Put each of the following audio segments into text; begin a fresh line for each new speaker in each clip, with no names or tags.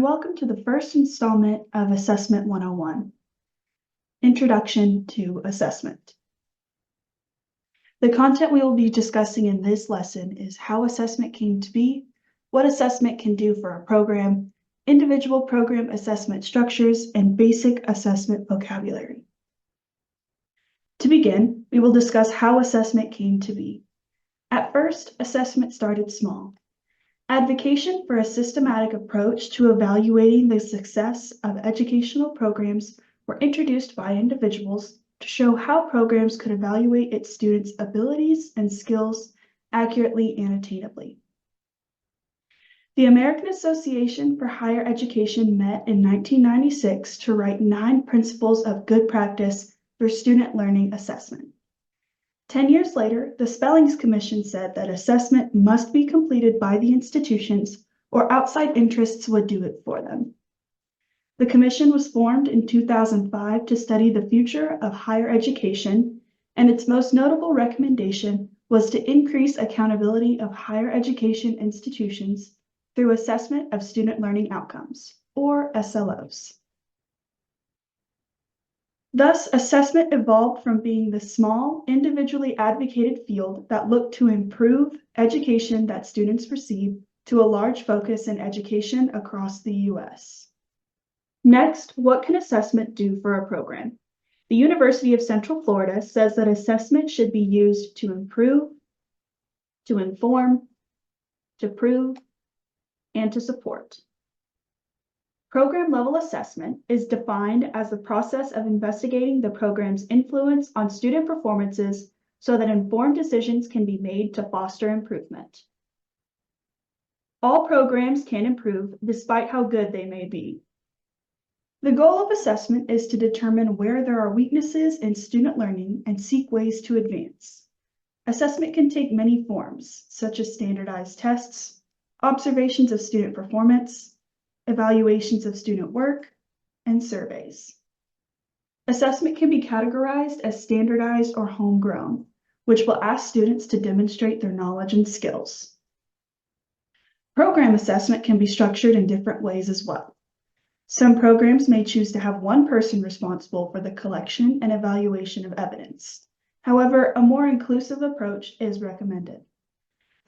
and welcome to the first installment of Assessment 101, Introduction to Assessment. The content we will be discussing in this lesson is how assessment came to be, what assessment can do for a program, individual program assessment structures, and basic assessment vocabulary. To begin, we will discuss how assessment came to be. At first, assessment started small. Advocation for a systematic approach to evaluating the success of educational programs were introduced by individuals to show how programs could evaluate its students' abilities and skills accurately and attainably. The American Association for Higher Education met in 1996 to write 9 principles of good practice for student learning assessment. 10 years later, the Spellings Commission said that assessment must be completed by the institutions or outside interests would do it for them. The commission was formed in 2005 to study the future of higher education, and its most notable recommendation was to increase accountability of higher education institutions through assessment of student learning outcomes, or SLOs. Thus, assessment evolved from being the small, individually advocated field that looked to improve education that students receive to a large focus in education across the U.S. Next, what can assessment do for a program? The University of Central Florida says that assessment should be used to improve, to inform, to prove, and to support. Program-level assessment is defined as the process of investigating the program's influence on student performances so that informed decisions can be made to foster improvement. All programs can improve despite how good they may be. The goal of assessment is to determine where there are weaknesses in student learning and seek ways to advance. Assessment can take many forms, such as standardized tests, observations of student performance, evaluations of student work, and surveys. Assessment can be categorized as standardized or homegrown, which will ask students to demonstrate their knowledge and skills. Program assessment can be structured in different ways as well. Some programs may choose to have one person responsible for the collection and evaluation of evidence. However, a more inclusive approach is recommended.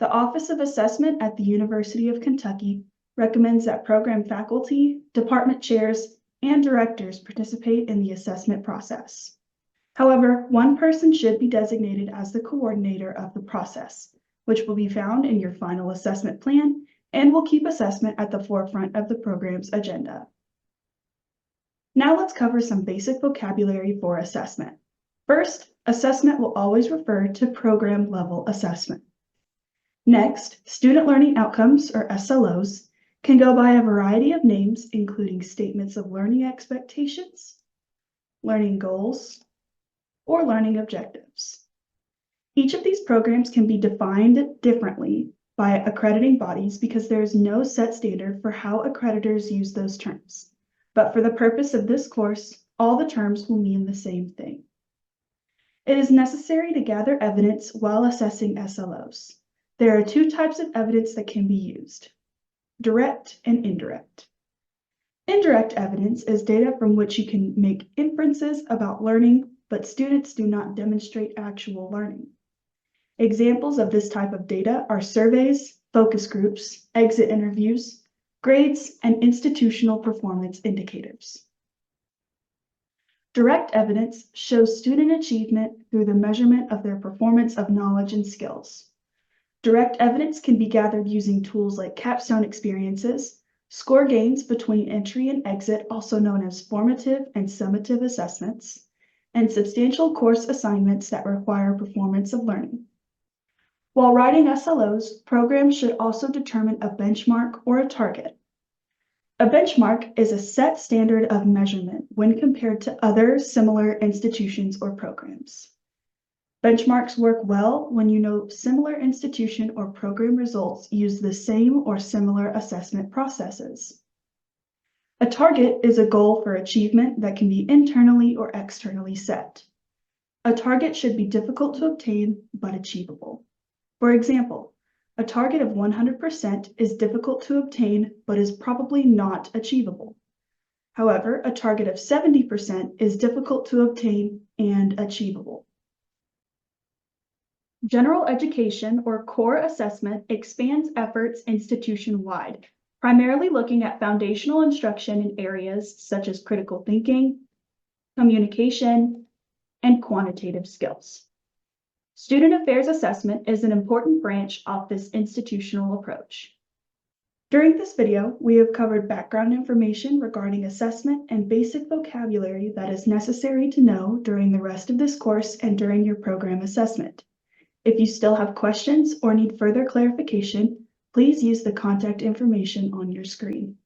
The Office of Assessment at the University of Kentucky recommends that program faculty, department chairs, and directors participate in the assessment process. However, one person should be designated as the coordinator of the process, which will be found in your final assessment plan and will keep assessment at the forefront of the program's agenda. Now let's cover some basic vocabulary for assessment. First, assessment will always refer to program-level assessment. Next, student learning outcomes, or SLOs, can go by a variety of names, including statements of learning expectations, learning goals, or learning objectives. Each of these programs can be defined differently by accrediting bodies because there is no set standard for how accreditors use those terms. But for the purpose of this course, all the terms will mean the same thing. It is necessary to gather evidence while assessing SLOs. There are 2 types of evidence that can be used: direct and indirect. Indirect evidence is data from which you can make inferences about learning, but students do not demonstrate actual learning. Examples of this type of data are surveys, focus groups, exit interviews, grades, and institutional performance indicators. Direct evidence shows student achievement through the measurement of their performance of knowledge and skills. Direct evidence can be gathered using tools like capstone experiences, score gains between entry and exit, also known as formative and summative assessments, and substantial course assignments that require performance of learning. While writing SLOs, programs should also determine a benchmark or a target. A benchmark is a set standard of measurement when compared to other similar institutions or programs. Benchmarks work well when you know similar institution or program results use the same or similar assessment processes. A target is a goal for achievement that can be internally or externally set. A target should be difficult to obtain but achievable. For example, A target of 100% is difficult to obtain, but is probably not achievable. However, a target of 70% is difficult to obtain and achievable. General education or core assessment expands efforts institution-wide, primarily looking at foundational instruction in areas such as critical thinking, communication, and quantitative skills. Student affairs assessment is an important branch of this institutional approach. During this video, we have covered background information regarding assessment and basic vocabulary that is necessary to know during the rest of this course and during your program assessment. If you still have questions or need further clarification, please use the contact information on your screen.